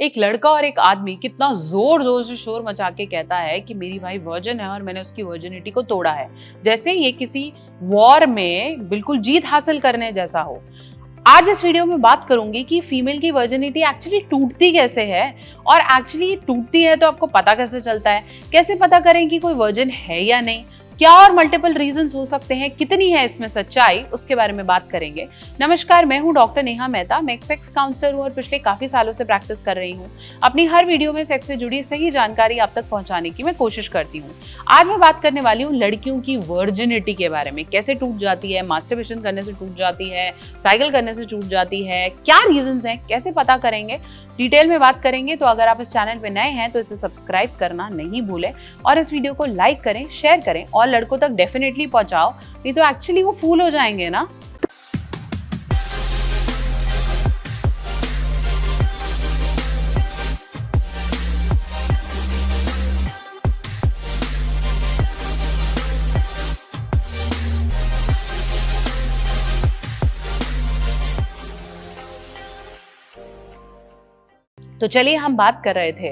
एक लड़का और एक आदमी कितना जोर जोर से शोर मचा के कहता है कि मेरी भाई वर्जिन है और मैंने उसकी वर्जिनिटी को तोड़ा है, जैसे ये किसी वॉर में बिल्कुल जीत हासिल करने जैसा हो। आज इस वीडियो में बात करूंगी कि फीमेल की वर्जिनिटी एक्चुअली टूटती कैसे है, और एक्चुअली टूटती है तो आपको पता कैसे चलता है, कैसे पता करें कि कोई वर्जिन है या नहीं, क्या और मल्टीपल रीजंस हो सकते हैं, कितनी है इसमें सच्चाई, उसके बारे में बात करेंगे। नमस्कार, मैं हूं डॉक्टर नेहा मेहता। मैं एक सेक्स काउंसलर हूं और पिछले काफी सालों से प्रैक्टिस कर रही हूं। अपनी हर वीडियो में सेक्स से जुड़ी सही जानकारी आप तक पहुंचाने की मैं कोशिश करती हूं। आज मैं बात करने वाली हूं लड़कियों की वर्जिनिटी के बारे में, कैसे टूट जाती है, मास्टरबेशन करने से टूट जाती है, साइकिल करने से टूट जाती है, क्या रीजंस हैं, कैसे पता करेंगे, डिटेल में बात करेंगे। तो अगर आप इस चैनल पे नए हैं तो इसे सब्सक्राइब करना नहीं भूलें और इस वीडियो को लाइक करें, शेयर करें और लड़कों तक डेफिनेटली पहुंचाओ, नहीं तो एक्चुअली वो फूल हो जाएंगे ना। तो चलिए, हम बात कर रहे थे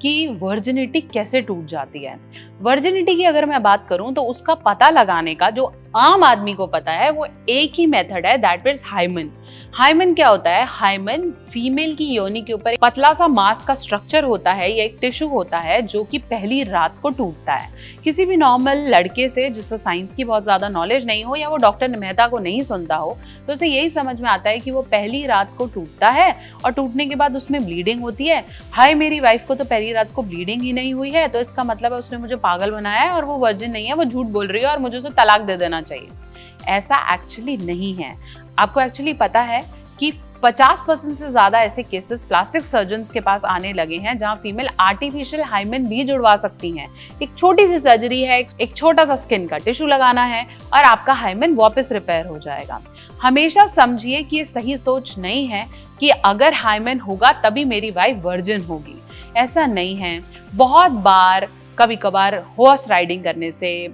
कि वर्जिनिटी कैसे टूट जाती है। वर्जिनिटी की अगर मैं बात करूं तो उसका पता लगाने का जो आम आदमी को पता है वो एक ही मेथड है, दैट मींस हाइमन। हाइमन क्या होता है? हाइमन फीमेल की योनि के ऊपर पतला सा मांस का स्ट्रक्चर होता है या एक टिश्यू होता है जो कि पहली रात को टूटता है। किसी भी नॉर्मल लड़के से जिससे साइंस की बहुत ज्यादा नॉलेज नहीं हो या वो डॉक्टर मेहता को नहीं सुनता हो तो उसे यही समझ में आता है कि वो पहली रात को टूटता है और टूटने के बाद उसमें ब्लीडिंग होती है। हाय, मेरी वाइफ को तो पहली रात को ब्लीडिंग ही नहीं हुई है, तो इसका मतलब है उसने मुझे पागल बनाया है और वो वर्जिन नहीं है, वो झूठ बोल रही है और मुझे उसे तलाक दे देना चाहिए। ऐसा एक्चुअली नहीं है। आपको एक्चुअली पता है कि 50% से ज्यादा ऐसे केसेस प्लास्टिक सर्जन्स के पास आने लगे हैं जहां फीमेल आर्टिफिशियल हाइमन भी जुड़वा सकती हैं। एक छोटी सी सर्जरी है, एक छोटा सा स्किन का टिश्यू लगाना है और आपका हाइमन वापस रिपेयर हो जाएगा। हमेशा समझिए कि ये सही सोच नहीं है कि अगर हाइमन होगा तभी मेरी वाइफ वर्जिन होगी। ऐसा नहीं है। बहुत बार कभी कभार हॉर्स राइडिंग करने से,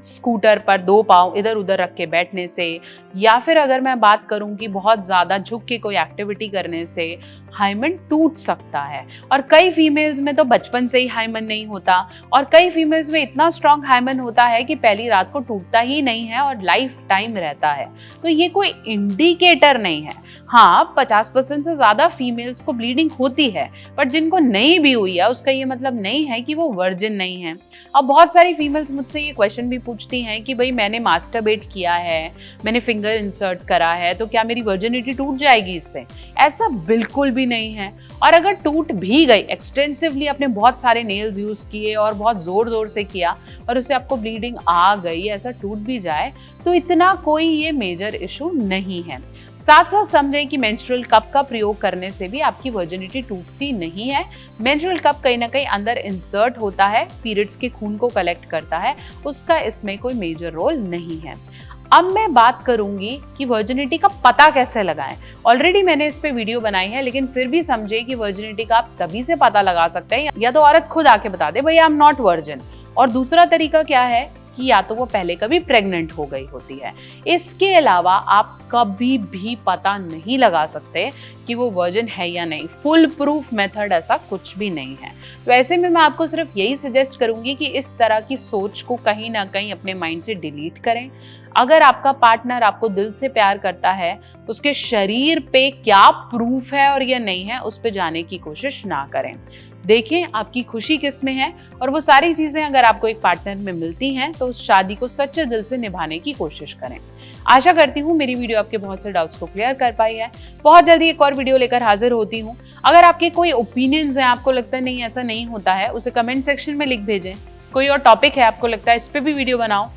स्कूटर पर दो पाँव इधर उधर रख के बैठने से, या फिर अगर मैं बात करूं कि बहुत ज़्यादा झुक के कोई एक्टिविटी करने से हाइमन टूट सकता है। और कई फीमेल्स में तो बचपन से ही हाइमन नहीं होता और कई फीमेल्स में इतना स्ट्रॉन्ग हाइमन होता है कि पहली रात को टूटता ही नहीं है और लाइफ टाइम रहता है। तो ये कोई इंडिकेटर नहीं है। हाँ, 50% से ज़्यादा फीमेल्स को ब्लीडिंग होती है, बट जिनको नहीं भी हुई है उसका ये मतलब नहीं है कि वो वर्जिन नहीं है। अब बहुत सारी फीमेल्स मुझसे ये क्वेश्चन भी पूछती हैं कि भाई मैंने मास्टरबेट किया है, मैंने फिंगर इंसर्ट करा है, तो क्या मेरी वर्जिनिटी टूट जाएगी इससे? ऐसा बिल्कुल भी नहीं है। और अगर टूट भी गई, एक्सटेंसिवली आपने बहुत सारे नेल्स यूज किए और बहुत जोर जोर से किया और उससे आपको ब्लीडिंग आ गई, ऐसा टूट भी जाए, तो इतना कोई ये मेजर इशू नहीं है। साथ साथ समझें कि मेंस्ट्रुअल कप का प्रयोग करने से भी आपकी वर्जिनिटी टूटती नहीं है। मेंस्ट्रुअल कप कहीं ना कहीं अंदर इंसर्ट होता है, पीरियड्स के खून को कलेक्ट करता है, उसका इसमें कोई मेजर रोल नहीं है। अब मैं बात करूंगी कि वर्जिनिटी का पता कैसे लगाएं। ऑलरेडी मैंने इस पे वीडियो बनाई है, लेकिन फिर भी समझे कि वर्जिनिटी का आप तभी से पता लगा सकते हैं या तो औरत खुद आके बता दे भाई आई एम नॉट वर्जिन, और दूसरा तरीका क्या है कि या तो वो पहले कभी प्रेग्नेंट हो गई होती है। इसके अलावा आप कभी भी पता नहीं लगा सकते कि वो वर्जिन है या नहीं। फुल प्रूफ मेथड ऐसा कुछ भी नहीं है। तो ऐसे में मैं आपको सिर्फ यही सजेस्ट करूंगी कि इस तरह की सोच को कहीं ना कहीं अपने माइंड से डिलीट करें। अगर आपका पार्टनर आपको दिल से प्यार करता है, उसके शरीर पे क्या प्रूफ है और ये नहीं है उस पे जाने की कोशिश ना करें। देखें आपकी खुशी किस में है, और वो सारी चीजें अगर आपको एक पार्टनर में मिलती हैं तो उस शादी को सच्चे दिल से निभाने की कोशिश करें। आशा करती हूँ मेरी वीडियो आपके बहुत से डाउट्स को क्लियर कर पाई है। बहुत जल्दी एक और वीडियो लेकर हाजिर होती हूँ। अगर आपके कोई ओपिनियंस हैं, आपको लगता है नहीं ऐसा नहीं होता है, उसे कमेंट सेक्शन में लिख भेजें। कोई और टॉपिक है आपको लगता है इस पर भी वीडियो बनाओ,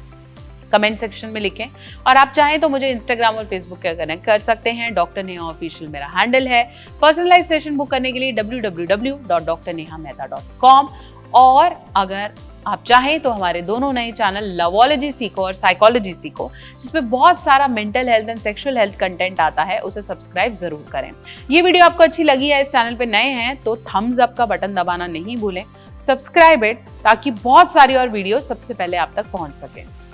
कमेंट सेक्शन में लिखें। और आप चाहें तो मुझे इंस्टाग्राम और फेसबुक पे कनेक्ट कर सकते हैं। डॉक्टर नेहा ऑफिशियल मेरा हैंडल है। पर्सनलाइज सेशन बुक करने के लिए www.drnehamehta.com। और अगर आप चाहें तो हमारे दोनों नए चैनल लवोलॉजी सीखो और साइकोलॉजी सीखो, जिसमें बहुत सारा mental health and sexual health content आता है, उसे सब्सक्राइब जरूर करें। ये वीडियो आपको अच्छी लगी है, इस चैनल पे नए हैं तो थम्स अप का बटन दबाना नहीं भूलें। सब्सक्राइब इट ताकि बहुत सारी और वीडियो सबसे पहले आप तक पहुंच सके।